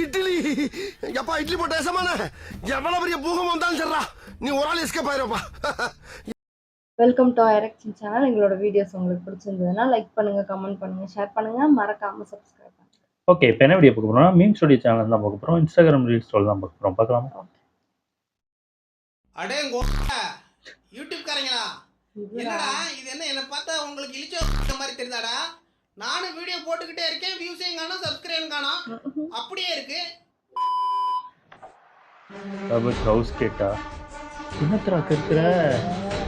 இட்லி எப்பா இட்லி போட்ட ஏசமான எவ்வளவு பெரிய பூகம் வந்தாலும் சரிடா நீ ஒரு ஆள் எஸ்கேப் ஆயிருப்பா. வெல்கம் டு ஐரக்ஷன் சேனல். எங்களோட வீடியோஸ் உங்களுக்கு பிடிச்சிருந்ததுன்னா லைக் பண்ணுங்க, கமெண்ட் பண்ணுங்க, ஷேர் பண்ணுங்க, மறக்காம சப்ஸ்கிரைப் பண்ணுங்க. ஓகே, இப்போ என்ன வீடியோ பார்க்க போறோம்னா மீம் ஸ்டுடியோ சேனல் தான் பார்க்க போறோம். இன்ஸ்டாகிராம் ரீல்ஸ் ஸ்டோரி தான் பார்க்க போறோம். பார்க்கலாமா? அடே யூடியூப் காரங்களா, என்னடா இது? என்ன பார்த்தா உங்களுக்கு இழிச்ச மாதிரி தெரியுதாடா? நானும் வீடியோ போட்டுக்கிட்டே இருக்கேன், வியூஸையும் காணோம், சப்ஸ்கிரைபும் காணோம், அப்படியே இருக்கு. ரபர் ஹவுஸ் கேட்டா என்னத்தரா கேட்குற?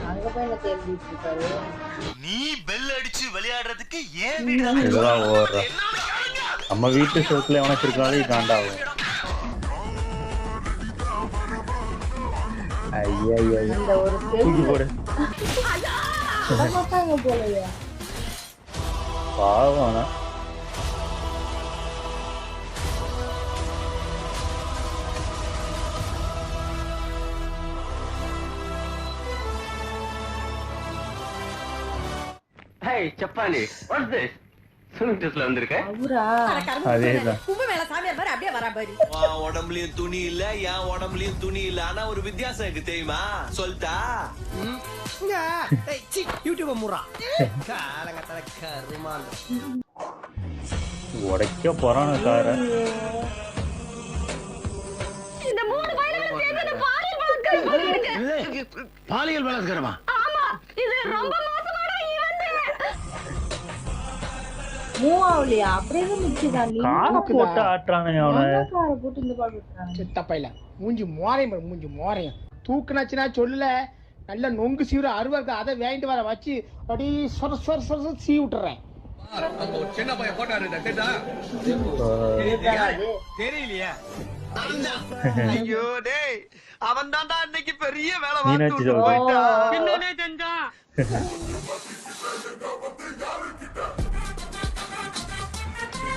அங்க போய் என்ன தேடிட்டு இருக்காரு? நீ பெல் அடிச்சு விளையாடுறதுக்கு ஏன் இதெல்லாம் ஓடுற நம்ம வீட்டு சோத்துல எவனுக்கு இருக்காலே காண்டாகும். ஐயா இந்த ஒரு தூக்கி போடு. மாட்டாங்க போலயே. பாவம். ஆனா Hey, Chapani, what's this? Swimming dressல வந்திருக்க? அவரா? அதேதான். கும்பமேள சாமியார் மாதிரி அப்படியே வரா பாரு. உடம்புலயும் துணி இல்ல, என் உடம்புலயும் துணி இல்ல. ஆனா ஒரு வித்தியாசம் இருக்கு தெரியுமா? சொல்லிட்டா? யூடியூப் முறா காலங்கத்தல கருமாந்த உடைக்க போறான கார. இந்த மூணு வயலுக்கு சேர்ந்து பாலியல் பலாத்காரமா? ஆமா, இது ரொம்ப மோசமான ஈவென்ட். மூவாவலியா? அப்படியே நிக்குதா? நீ கார போட்டு ஆட்றானே அவனை. கார போட்டு இந்த பால் விட்டுறாங்க. சித்தப்பையில மூஞ்சி மோரையும் தூக்குனாச்சுன்னா சொல்லல. நல்ல நொங்கு சீவுற அருவா இருக்கு, அதை வாங்கிட்டு வர வச்சு அப்படி சொர சொர சொர சீ விட்டுறேன். சின்ன பையன் போட்டாரு தெரியலையா? ஐயோ டேய், அவன் தான்டா அன்னைக்கு பெரிய வேலை மீனாட்சி என்னனே செஞ்சான்.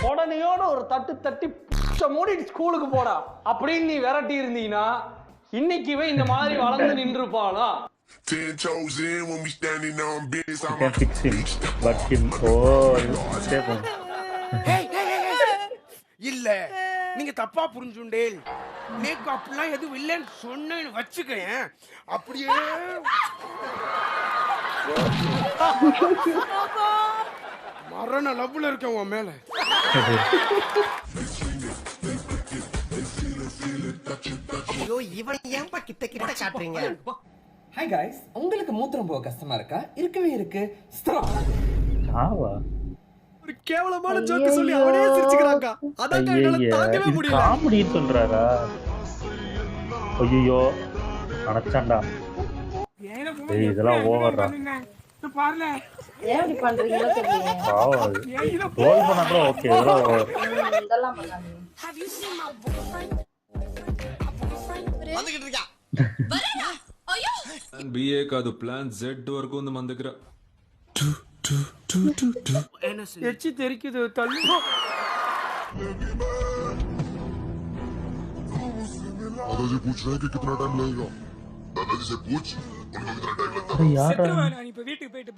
உடனேயோட ஒரு தட்டி மூடி ஸ்கூலுக்கு போடா அப்படின்னு நீ விரட்டி இருந்தீங்கன்னா இன்னைக்கு இந்த மாதிரி வளர்ந்து நின்றுப்பானா? 10 toes in when we standing on business. I can fix him, but him. Step on. இல்ல, நீங்க தப்பா புரிஞ்சுண்டேல். மேக்கப்லாம் எதுவும் இல்லைன்னு சொன்னேன்னு வச்சுக்கேன். அப்படியே மரண லவ்ல இருக்கேன் உன் மேல. ஐயோ, இவன் ஏன்பா கிட்ட கிட்ட காட்டுறீங்க? ஹாய் गाइस, உங்களுக்கு மூத்திரம் போக கஷ்டமா இருக்கா? இருக்கவே இருக்கு. ஆவா. ஒரு கேவலமான ஜோக் சொல்லி அவனே சிரிச்சுக்கறாங்க. அதான் என்னால தாங்கவே முடியல. காமெடி சொல்றாரா? ஐயோ அனச்சாண்டா. ஏய் இதெல்லாம் ஓவர்ரா. பாருல ஏன் இப்படி பண்றீங்களோ தெரியல. பாவம். ரோல் பண்ணா கூட ஓகே, இதெல்லாம் ஓவர். இதெல்லாம் பண்ணாதீங்க. வந்துகிட்டு இருக்கா. வரேனா? ஐயோ, BA కాదు ప్లాన్ Z వరకు ఉంది మన దగ్గర. எச்சி தெரிக்குது தள்ளு. दादाजी पूछ रहे हैं कि कितना टाइम लगेगा. दादाजी से पूछ उनको कितना टाइम लगता है. யாரா நான் இப்ப வீட்டுக்கு போயிட்டு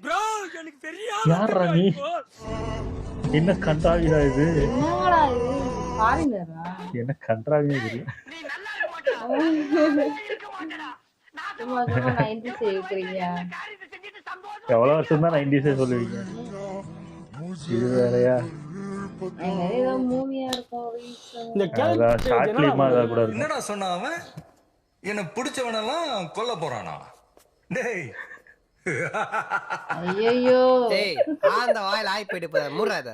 ப்ரோ எனக்கு தெரியாது. யாரா நீ? என்ன கண்டாவிடா இது? என்னங்கடா இது? ஃபாரினரா? என்ன கண்டாவியே தெரியல. சும்மா 90s இருக்கிறீங்க. எவ்வளவு வருஷம் தான் 90s சொல்லுவீங்க? இது வேறயா? ஏதோ மூவியா இருக்கும். இந்த ஷார்ட் ஃபிலிமா ஏதாவது கூட இருக்கும். என்னடா சொன்ன அவன்? என்ன பிடிச்சவனெல்லாம் கொல்ல போறானா? டேய் ஐயோ, அந்த வாயில ஆயி போயிட்டு போற முறாத.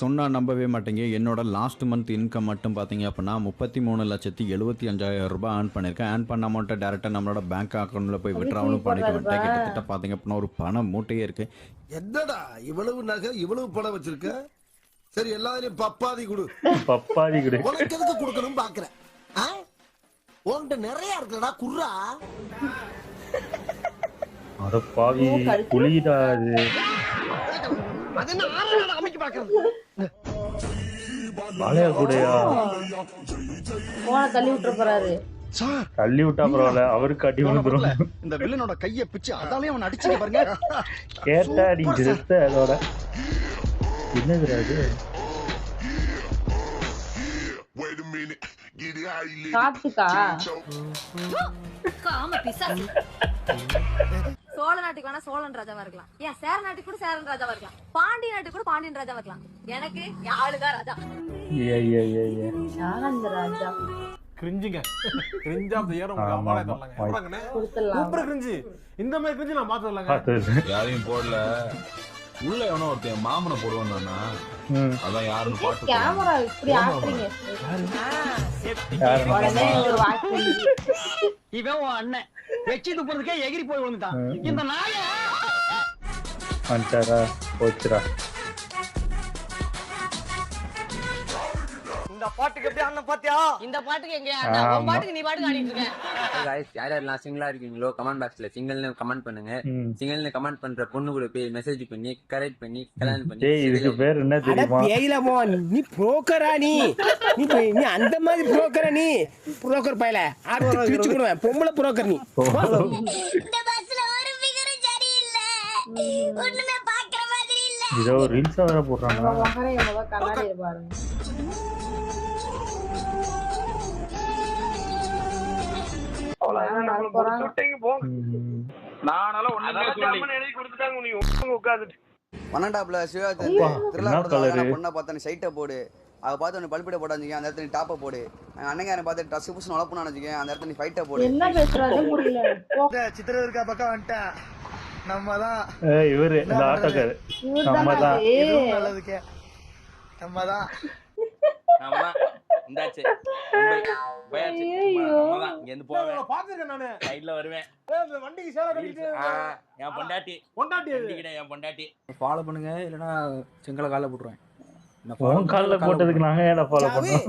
சொன்னா நம்பவே மாட்டீங்க. என்னோட லாஸ்ட் மந்த் இன்கம் மட்டும் பார்த்தீங்க அப்படின்னா 33,75,000 ரூபாய் ஏர்ன் பண்ணியிருக்கேன். ஏர்ன் பண்ண அமௌண்ட்டை டேரெக்டாக நம்மளோட பேங்க் அக்கௌண்ட்டில் போய் விட்ராவலும் பண்ணிட்டு வந்துட்டேன். கிட்டத்தட்ட பார்த்தீங்க அப்படின்னா ஒரு பணம் மூட்டையே இருக்கு. என்னடா இவ்வளவு நகை இவ்வளவு பணம் வச்சிருக்க? சரி எல்லாரையும் பப்பாதி கொடு. பப்பாதி கொடு. உனக்கு எதுக்கு கொடுக்கணும் பாக்குறேன்? உன்கிட்ட நிறைய இருக்குடா, குர்ரா. அட பாவி, புலிடா அது. அதென்ன ஆறடா அமைக்க பாக்குறது. வாளையா கூடயா? போன தள்ளி விட்டுற போறாரு. தள்ளி விட்டா பரவாயில்ல, அவருக்கு அடி விழுந்துரும். இந்த வில்லனோட கையை பிச்சு அதாலே அவன் அடிச்சு பாருங்க. கேட்டா நீ அதோட என்னது அது? காத்துக்கா காம பிசாசு. சோழ நாட்டுக்கு வேணா சோழன் ராஜாவா இருக்கலாம், ஏன் சேர நாட்டுக்கு கூட சேரன் ராஜாவா இருக்கலாம், பாண்டிய நாட்டுக்கு கூட பாண்டியன் ராஜாவா இருக்கலாம். எனக்கு ஆளுதான் ராஜா. ஆனந்த ராஜா கிரிஞ்சுங்க. கிரிஞ்ச் ஆஃப் தி இயர் உங்களுக்கு அவார்ட் தரலாங்க. எவ்வளவுங்கண்ணே? Super cringe. இந்த மாதிரி கிரிஞ்ச் நான் பார்த்ததில்லங்க. யாரையும் போடல. உள்ள எவனோ ஒருத்தன் மாமனை போடுவானா? அதான் யாருன்னு பாட்டு. கேமரா இப்படி ஆட்றீங்க. உடனே ஒரு வாட்ச். இவன் உன் அண்ணன் வெச்சி துப்புறதுக்கே எகிரி போய் விழுந்துட்டான். இந்த நாய அஞ்சாரா போச்சுரா. இந்த பாட்டுக்கு எப்படி ஆடணும் பாத்தியா? இந்த பாட்டுக்கு எங்க ஆடா? உன் பாட்டுக்கு நீ பாட்டுக்கு ஆடிட்டு இருக்க. गाइस யார் யாரெல்லாம் சிங்கிளா இருக்கீங்களோ கமெண்ட் பாக்ஸ்ல சிங்கிள்னு கமெண்ட் பண்ணுங்க. சிங்கிள்னு கமெண்ட் பண்ற பொண்ணு கூட போய் மெசேஜ் பண்ணி கரெக்ட் பண்ணி கல்யாணம் பண்ணி. டேய் இதுக்கு பேர் என்ன தெரியுமா? பேயிலமோ நீ புரோக்கரா நீ அந்த மாதிரி புரோக்கரா நீ புரோக்கர் பையல ஆடு திருச்சுடுவேன் பொம்பளை புரோக்கர் நீ. இந்த பஸ்ல ஒரு ஃபிகரும் சரியில்லை, ஒண்ணுமே பாக்குற மாதிரி இல்ல. இதோ ரீல்ஸ் வேற போடுறாங்க. மகரே முத கண்ணாடி பாருங்க. வனண்டாப்ல சிவா திருவிழா பொண்ணை பார்த்து சைட்டை போடு, அதை பார்த்து நீ பல்பிட போடாதீங்க, அந்த இடத்துல நீ டாப்பை போடு. அண்ணங்காரன் பார்த்து டஸ் புஷ் நுழப்புன்னு நினைச்சிக்க, அந்த இடத்துல நீ ஃபைட்டை போடு. என்ன பேசுறாரு புரியல. சித்திர இருக்கா பக்கம் வந்துட்டேன். நம்ம தான் இவரு இந்த ஆட்டோக்காரர். நம்ம தான் நல்லதுக்கே. நம்ம தான் இந்தாச்சு பயாச்சு நம்மதான் இங்க இருந்து போவேன். பாத்துர்க்கேன் நானு. சைடுல வருவேன். வண்டிக்கு சேலை கட்டிட்டு என் பொண்டாட்டி என் பொண்டாட்டி ஃபாலோ பண்ணுங்க, இல்லனா செங்கல கால்ல போட்டுருவேன். உன் கால்ல போட்டதுக்கு நாங்க ஏன்டா ஃபாலோ பண்ணோம்?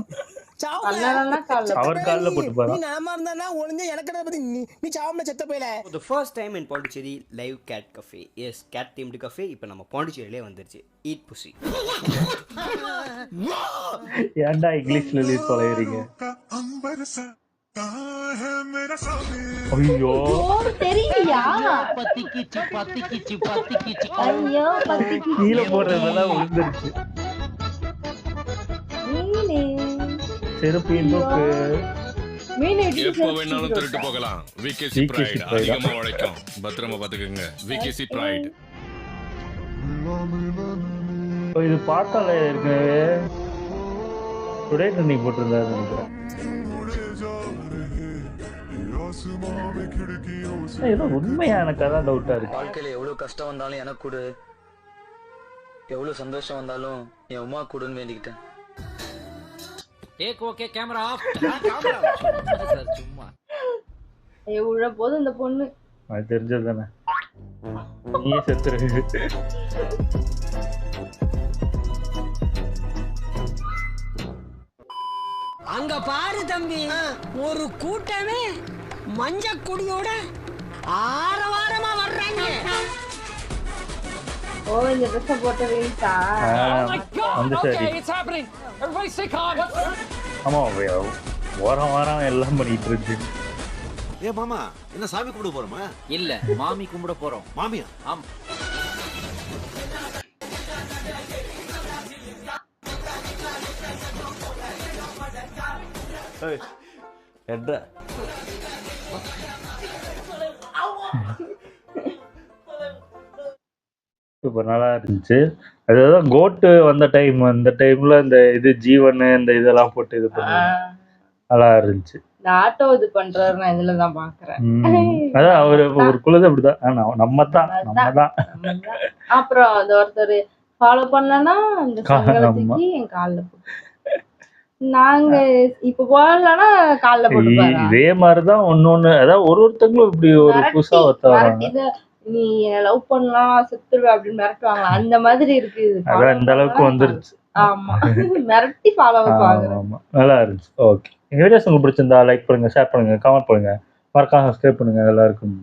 அண்ணனா கால்ல அவர் கால்ல போட்டு பாரு. நீ நாம இருந்தானா ஒளிஞ்ச எனக்கு பத்தி நீ சாவம்ல செத்த போயில. The first time in Pondicherry live cat cafe. Yes, cat themed cafe இப்போ நம்ம பாண்டிச்சேரியிலே வந்துருச்சு. Eat pussy. ஏன்டா இங்கிலீஷ்ல எழுதி தொலைறீங்க? ஐயோ தெரியலையா? பத்திக்கிச்சு ஐயோ பத்திக்கிச்சு. கீழே போடுறதெல்லாம் விழுந்துருச்சு. செருப்பு தூக்கு. எப்போ வேணாலும் திருட்டு போகலாம். விகேசி பிரைட் அதிகமா உழைக்கும். பத்திரமா பாத்துக்கங்க. VKC Pride. இது பார்த்தாலே இருக்கு. டுடே ட்ரெண்டிங் போட்டிருந்தாரு நினைக்கிறேன். ஏதோ உண்மையா எனக்கு அதான் டவுட்டா இருக்கு. வாழ்க்கையில எவ்வளவு கஷ்டம் வந்தாலும் எனக்கு கொடு, எவ்வளவு சந்தோஷம் வந்தாலும் என் உமா கொடுன்னு வேண்டிக்கிட்டேன். Okay camera off. சும்மா உள்ள போது இந்த பொண்ணு அது தெரிஞ்சது தானே. நீயே செத்துரு. அங்க பாரு தம்பி, ஒரு கூட்டமே மஞ்ச கொடியோட ஆரவாரமா வர்றாங்க. ஓ இந்த ட்ரெஸ் போட்ட ரீல்ஸா? அந்த சரி. ஆமா வாரம் எல்லாம் பண்ணிட்டு இருக்கு. ஏ மாமா என்ன சாமி கும்பிட போறோமா? இல்ல மாமி கும்பிட போறோம். மாமியா? ஆமா. எட்ரா சூப்பர் நல்லா இருந்துச்சு. அதுதான் கோட்டு வந்த டைம், அந்த டைம்ல இந்த இது ஜீவன் இந்த இதெல்லாம் போட்டு இது பண்ணி நல்லா இருந்துச்சு. இந்த ஆட்டோ இது பண்றாரு நான் இதுல தான் பாக்குறேன். அதான் அவரு ஒரு குலது அப்படிதான். நம்ம தான். அப்புறம் அந்த ஒருத்தர் ஃபாலோ பண்ணலன்னா இந்த சங்கலத்துக்கு என் கால்ல போட்டு நாங்க இப்ப போடலன்னா கால்ல போட்டு இதே மாதிரிதான் ஒன்னொன்னு. அதாவது ஒருத்தங்களும் இப்படி ஒரு புதுசா வராங்க. நீ லவ் பண்ணலாம் செத்துருவே அப்படின்னு மிரட்டுவாங்களா, அந்த மாதிரி இருக்கு. அதான் இந்த அளவுக்கு வந்துருச்சு. ஆமா மிரட்டி ஃபாலோ பாக்குறேன். நல்லா இருந்துச்சு. ஓகே, எங்க வீடியோஸ் உங்களுக்கு பிடிச்சிருந்தா லைக் பண்ணுங்க, ஷேர் பண்ணுங்க, கமெண்ட் பண்ணுங்க, மறக்காம சப்ஸ்கிரைப் பண்ணுங்க. எல்லாருக்கும்